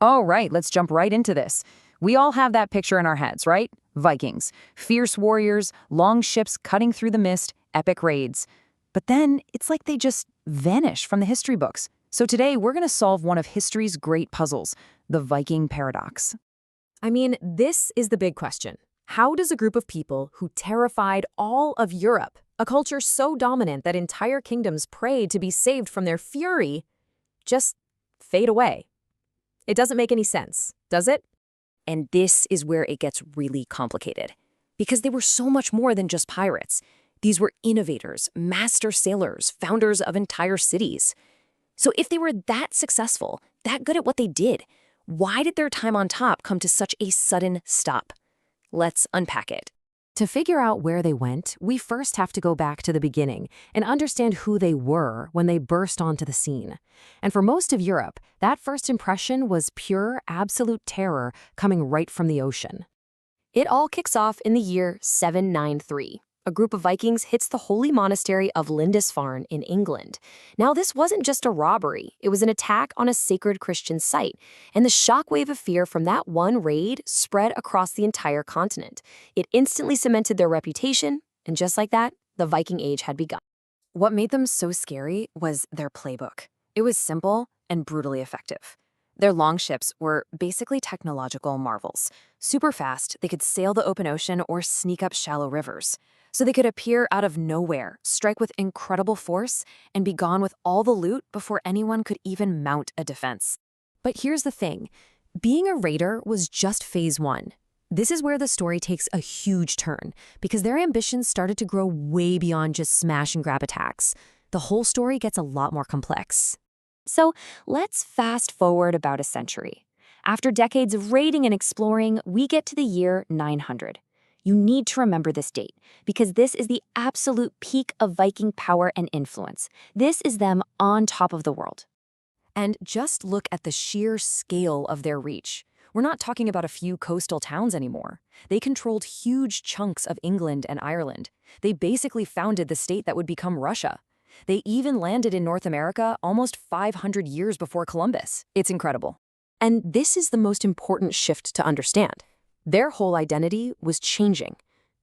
All right, let's jump right into this. We all have that picture in our heads, right? Vikings, fierce warriors, long ships cutting through the mist, epic raids. But then it's like they just vanish from the history books. So today we're going to solve one of history's great puzzles, the Viking paradox. I mean, this is the big question. How does a group of people who terrified all of Europe, a culture so dominant that entire kingdoms prayed to be saved from their fury, just fade away? It doesn't make any sense, does it? And this is where it gets really complicated. Because they were so much more than just pirates. These were innovators, master sailors, founders of entire cities. So if they were that successful, that good at what they did, why did their time on top come to such a sudden stop? Let's unpack it. To figure out where they went, we first have to go back to the beginning and understand who they were when they burst onto the scene. And for most of Europe, that first impression was pure, absolute terror coming right from the ocean. It all kicks off in the year 793. A group of Vikings hits the holy monastery of Lindisfarne in England. Now, this wasn't just a robbery. It was an attack on a sacred Christian site. And the shockwave of fear from that one raid spread across the entire continent. It instantly cemented their reputation, and just like that, the Viking Age had begun. What made them so scary was their playbook. It was simple and brutally effective. Their longships were basically technological marvels. Super fast, they could sail the open ocean or sneak up shallow rivers. So they could appear out of nowhere, strike with incredible force, and be gone with all the loot before anyone could even mount a defense. But here's the thing. Being a raider was just phase one. This is where the story takes a huge turn, because their ambitions started to grow way beyond just smash and grab attacks. The whole story gets a lot more complex. So let's fast forward about a century. After decades of raiding and exploring, we get to the year 900. You need to remember this date, because this is the absolute peak of Viking power and influence. This is them on top of the world. And just look at the sheer scale of their reach. We're not talking about a few coastal towns anymore. They controlled huge chunks of England and Ireland. They basically founded the state that would become Russia. They even landed in North America almost 500 years before Columbus. It's incredible. And this is the most important shift to understand. Their whole identity was changing.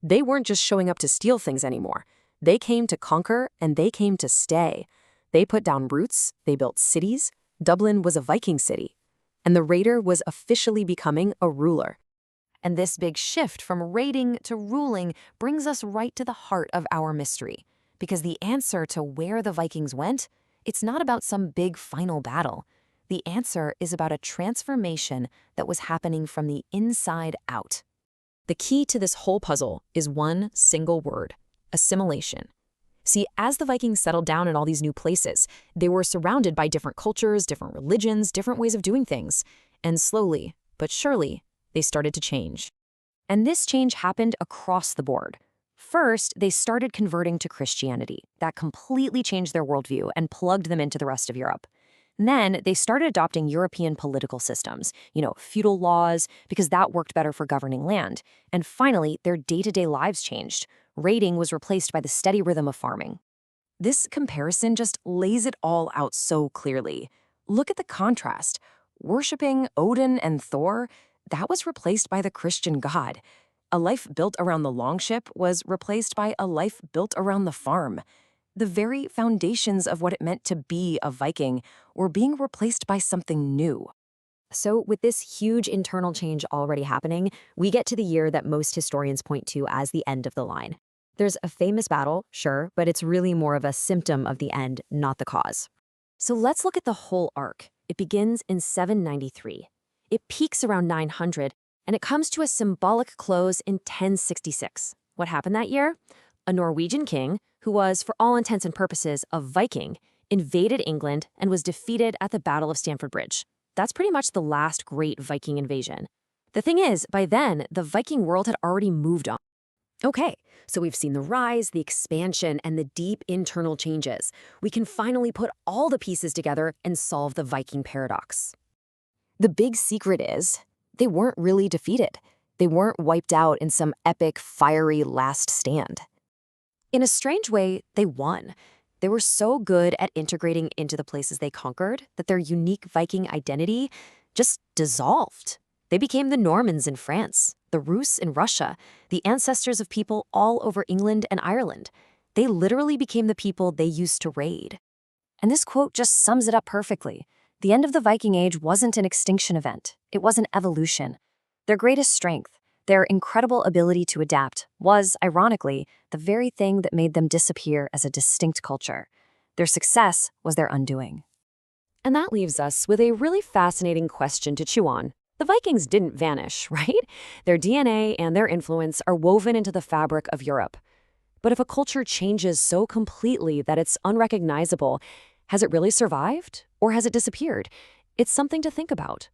They weren't just showing up to steal things anymore. They came to conquer, and they came to stay. They put down roots, they built cities. Dublin was a Viking city. And the raider was officially becoming a ruler. And this big shift from raiding to ruling brings us right to the heart of our mystery. Because the answer to where the Vikings went, it's not about some big final battle. The answer is about a transformation that was happening from the inside out. The key to this whole puzzle is one single word: assimilation. See, as the Vikings settled down in all these new places, they were surrounded by different cultures, different religions, different ways of doing things. And slowly, but surely, they started to change. And this change happened across the board. First, they started converting to Christianity. That completely changed their worldview and plugged them into the rest of Europe. Then they started adopting European political systems, feudal laws, because that worked better for governing land. And finally, their day-to-day lives changed. Raiding was replaced by the steady rhythm of farming. This comparison just lays it all out so clearly. Look at the contrast. Worshipping Odin and Thor, that was replaced by the Christian God. A life built around the longship was replaced by a life built around the farm. The very foundations of what it meant to be a Viking were being replaced by something new. So with this huge internal change already happening, we get to the year that most historians point to as the end of the line. There's a famous battle, sure, but it's really more of a symptom of the end, not the cause. So let's look at the whole arc. It begins in 793. It peaks around 900, and it comes to a symbolic close in 1066. What happened that year? A Norwegian king, who was, for all intents and purposes, a Viking, invaded England and was defeated at the Battle of Stamford Bridge. That's pretty much the last great Viking invasion. The thing is, by then, the Viking world had already moved on. Okay, so we've seen the rise, the expansion, and the deep internal changes. We can finally put all the pieces together and solve the Viking paradox. The big secret is, they weren't really defeated. They weren't wiped out in some epic, fiery last stand. In a strange way, they won. They were so good at integrating into the places they conquered that their unique Viking identity, just dissolved. They became the Normans in France, the Rus in Russia, the ancestors of people all over England and Ireland. They literally became the people they used to raid. And this quote just sums it up perfectly. The end of the Viking Age wasn't an extinction event. It was an evolution. Their greatest strength, their incredible ability to adapt, was, ironically, the very thing that made them disappear as a distinct culture. Their success was their undoing. And that leaves us with a really fascinating question to chew on. The Vikings didn't vanish, right? Their DNA and their influence are woven into the fabric of Europe. But if a culture changes so completely that it's unrecognizable, has it really survived or has it disappeared? It's something to think about.